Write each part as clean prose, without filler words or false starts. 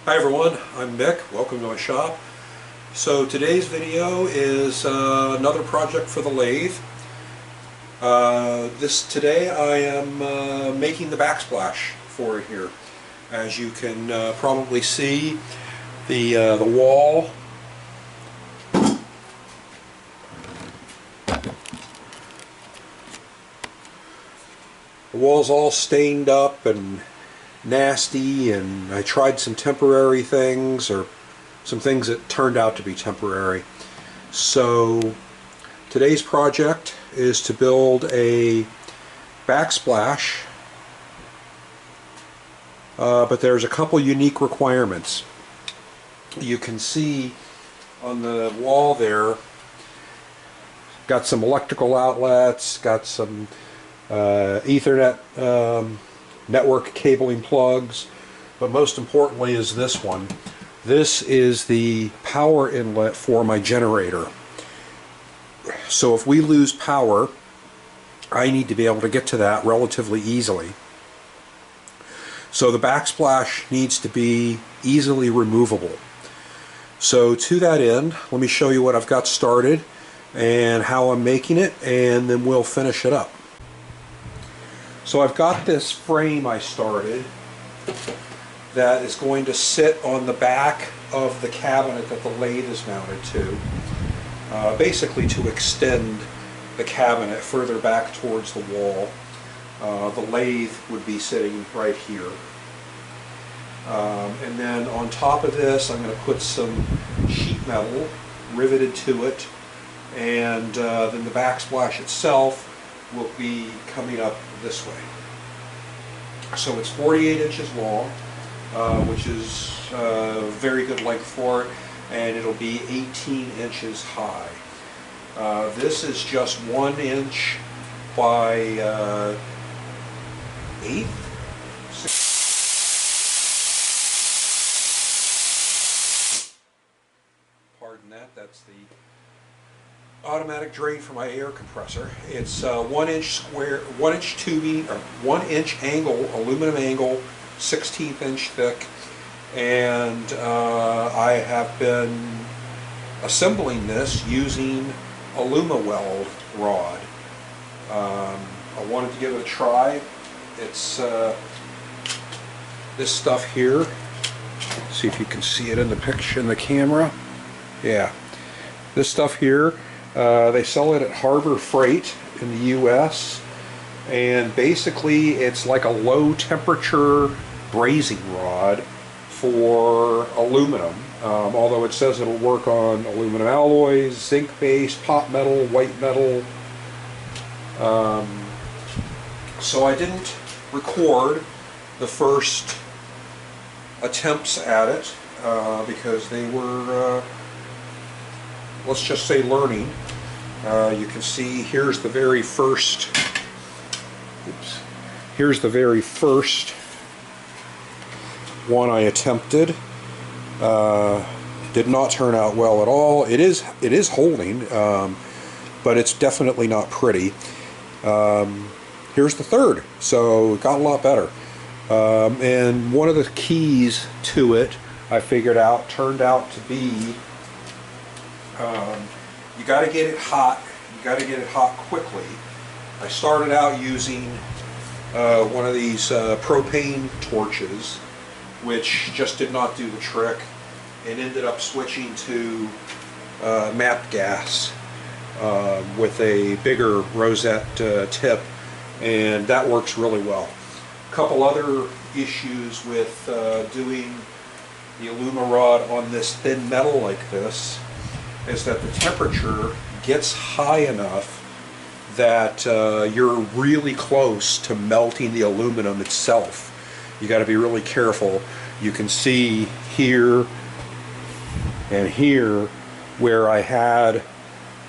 Hi everyone, I'm Mick. Welcome to my shop. So today's video is another project for the lathe. Today I am making the backsplash for it here. As you can probably see, the wall the wall's all stained up and nasty, and I tried some temporary things, or some things that turned out to be temporary. So today's project is to build a backsplash, but there's a couple unique requirements. You can see on the wall there, got some electrical outlets, got some Ethernet network cabling plugs, but most importantly is this one. This is the power inlet for my generator. So if we lose power, I need to be able to get to that relatively easily. So the backsplash needs to be easily removable. So to that end, let me show you what I've got started and how I'm making it, and then we'll finish it up. So I've got this frame I started that is going to sit on the back of the cabinet that the lathe is mounted to, basically to extend the cabinet further back towards the wall. The lathe would be sitting right here. And then on top of this I'm going to put some sheet metal riveted to it, and then the backsplash itself will be coming up this way. So it's 48 inches long, which is very good length for it, and it'll be 18 inches high. This is just 1 inch by 8. Pardon that, that's the automatic drain for my air compressor. It's 1 inch square, 1 inch tubing, or 1 inch angle, aluminum angle, 16th inch thick, and I have been assembling this using Alumiweld rod. I wanted to give it a try. It's this stuff here. See if you can see it in the picture, in the camera. Yeah, this stuff here. They sell it at Harbor Freight in the US, and basically it's like a low temperature brazing rod for aluminum, although it says it'll work on aluminum alloys, zinc based, pot metal, white metal. So I didn't record the first attempts at it because they were let's just say learning. You can see here's the very first, here's the very first one I attempted. Did not turn out well at all. It is holding, but it's definitely not pretty. Here's the third, so it got a lot better. And one of the keys to it, I figured out, turned out to be you got to get it hot. You got to get it hot quickly. I started out using one of these propane torches, which just did not do the trick, and ended up switching to MAP gas with a bigger rosette tip, and that works really well. A couple other issues with doing the Alumirod on this thin metal like this is that the temperature gets high enough that you're really close to melting the aluminum itself. You got to be really careful. You can see here and here where I had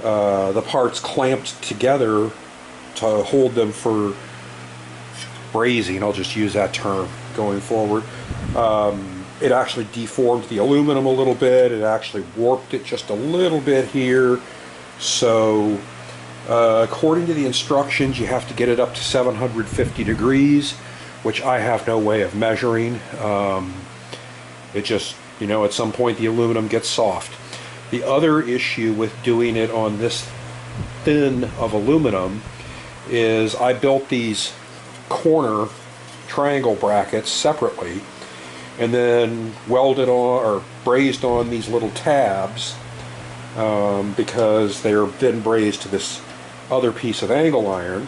the parts clamped together to hold them for brazing. I'll just use that term going forward. It actually deformed the aluminum a little bit. It actually warped it just a little bit here. So according to the instructions, you have to get it up to 750 degrees, which I have no way of measuring. It just, you know, at some point the aluminum gets soft. The other issue with doing it on this thin of aluminum is I built these corner triangle brackets separately and then welded on or brazed on these little tabs because they're then brazed to this other piece of angle iron,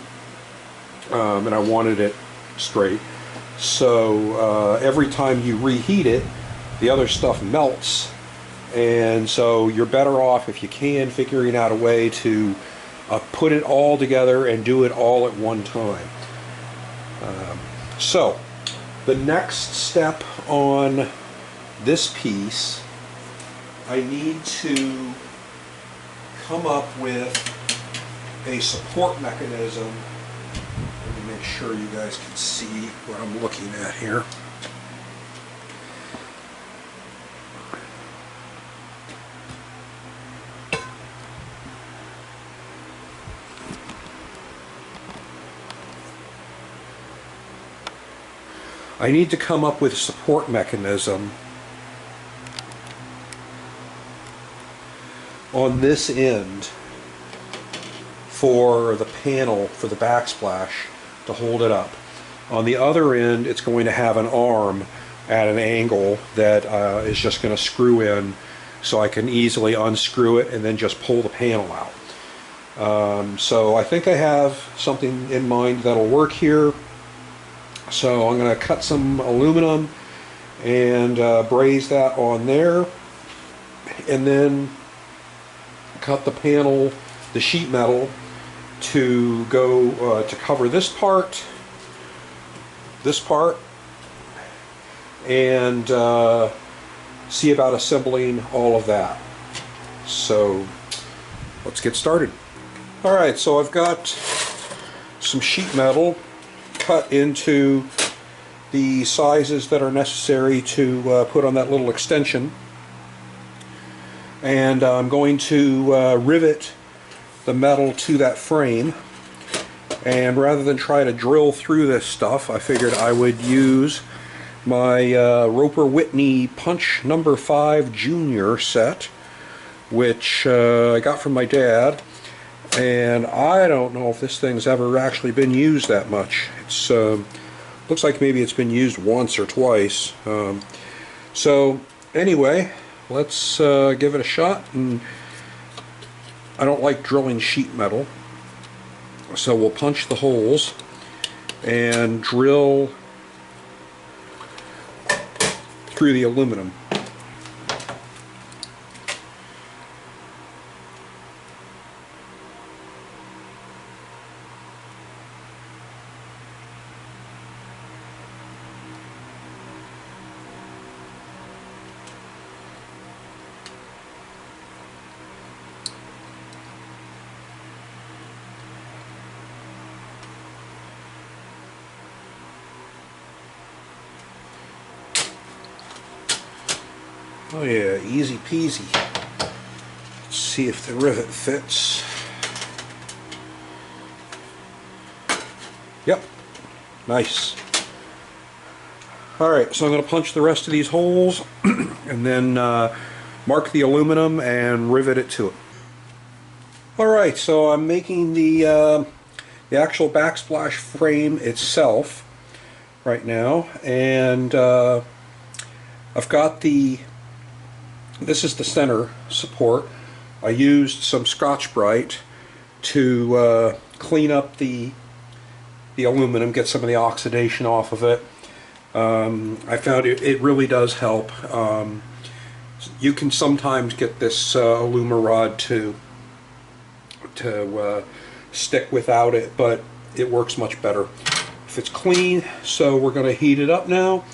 and I wanted it straight. So every time you reheat it, the other stuff melts, and so you're better off, if you can, figuring out a way to put it all together and do it all at one time. So the next step on this piece, I need to come up with a support mechanism. Let me make sure you guys can see what I'm looking at here. I need to come up with a support mechanism on this end for the panel for the backsplash to hold it up. On the other end, it's going to have an arm at an angle that is just going to screw in, so I can easily unscrew it and then just pull the panel out. So I think I have something in mind that'll work here. So I'm going to cut some aluminum and braze that on there, and then cut the panel, the sheet metal, to go to cover this part, and see about assembling all of that. So let's get started. Alright, so I've got some sheet metal cut into the sizes that are necessary to put on that little extension, and I'm going to rivet the metal to that frame. And rather than try to drill through this stuff, I figured I would use my Roper Whitney Punch number 5 Junior set, which I got from my dad. And I don't know if this thing's ever actually been used that much. It's looks like maybe it's been used once or twice. So anyway, let's give it a shot. And I don't like drilling sheet metal, so we'll punch the holes and drill through the aluminum. Oh yeah, easy peasy. Let's see if the rivet fits. Yep, nice. Alright, so I'm going to punch the rest of these holes and then mark the aluminum and rivet it to it. Alright, so I'm making the actual backsplash frame itself right now, and I've got this is the center support. I used some Scotch-Brite to clean up the aluminum, get some of the oxidation off of it. I found it really does help. You can sometimes get this Alumiweld to stick without it, but it works much better if it's clean. So we're going to heat it up now.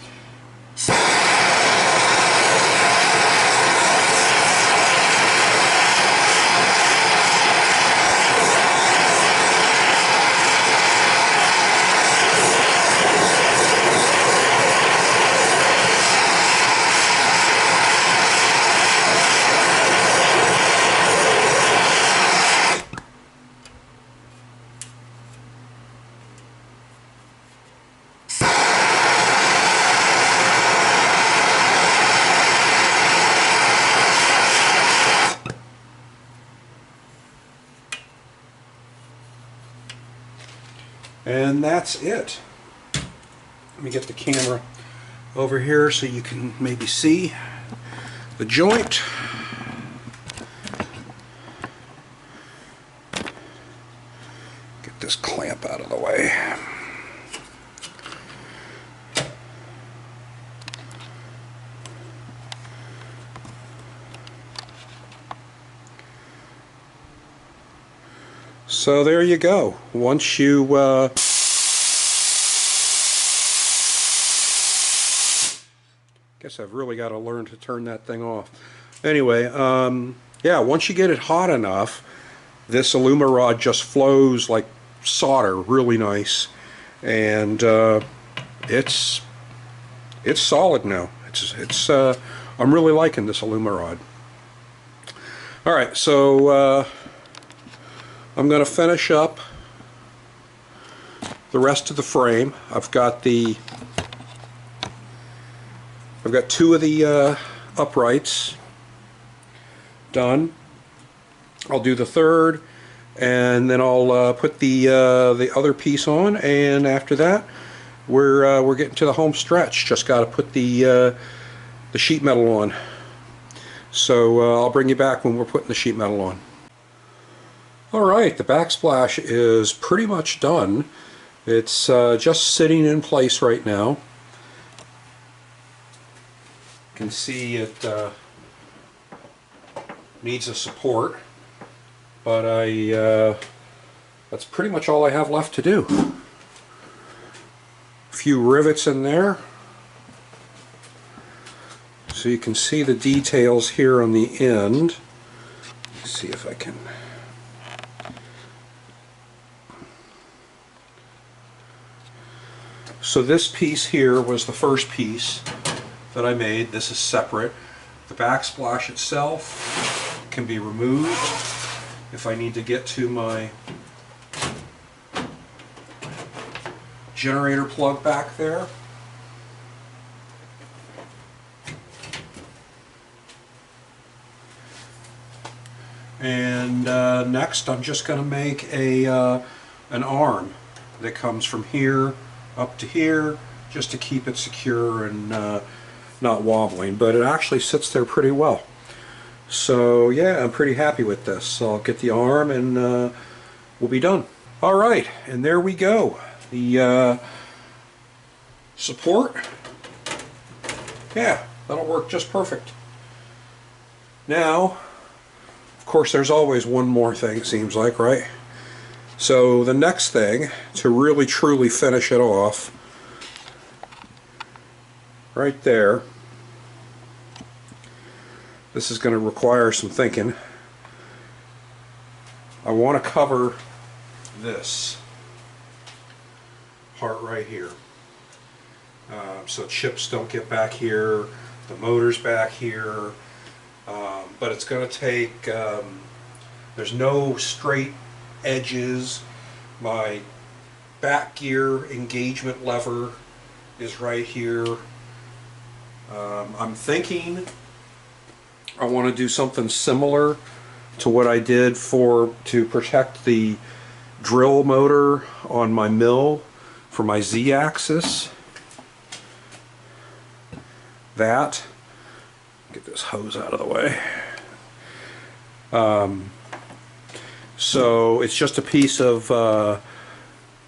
And that's it. Let me get the camera over here so you can maybe see the joint. Get this clamp out of the way. So there you go. Once you guess I've really got to learn to turn that thing off. Anyway, yeah, once you get it hot enough, this Alumiweld just flows like solder, really nice, and it's solid now. I'm really liking this Alumiweld. All right, so I'm going to finish up the rest of the frame. I've got two of the uprights done. I'll do the third, and then I'll put the other piece on, and after that we're getting to the home stretch. Just got to put the sheet metal on. So I'll bring you back when we're putting the sheet metal on. Alright, the backsplash is pretty much done. It's just sitting in place right now. You can see it needs a support, but that's pretty much all I have left to do. A few rivets in there, so you can see the details here on the end. Let's see if I can. So this piece here was the first piece that I made. This is separate. The backsplash itself can be removed if I need to get to my generator plug back there. And next I'm just going to make an arm that comes from here up to here, just to keep it secure and not wobbling, but it actually sits there pretty well. So yeah, I'm pretty happy with this. So I'll get the arm and we'll be done. Alright, and there we go. The support, yeah, that'll work just perfect. Now, of course, there's always one more thing, it seems like, right? So the next thing, to really truly finish it off, right there, this is going to require some thinking. I want to cover this part right here, so chips don't get back here, the motor's back here, but it's going to take, there's no straight edges. My back gear engagement lever is right here. I'm thinking I want to do something similar to what I did to protect the drill motor on my mill for my Z-axis. Get this hose out of the way. So it's just a piece of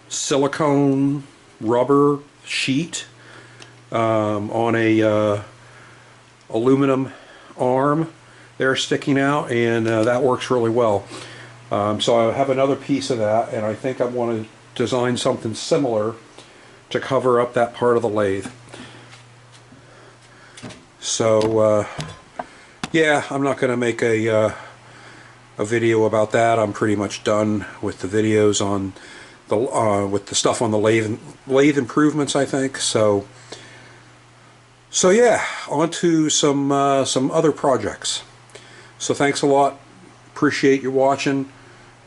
silicone rubber sheet on a aluminum arm there sticking out, and that works really well. So I have another piece of that, and I think I want to design something similar to cover up that part of the lathe. So yeah, I'm not going to make a video about that. I'm pretty much done with the videos on the with the stuff on the lathe improvements, I think. So yeah, on to some other projects. So thanks a lot. Appreciate you watching.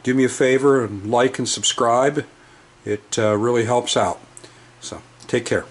Do me a favor and like and subscribe. It really helps out. So take care.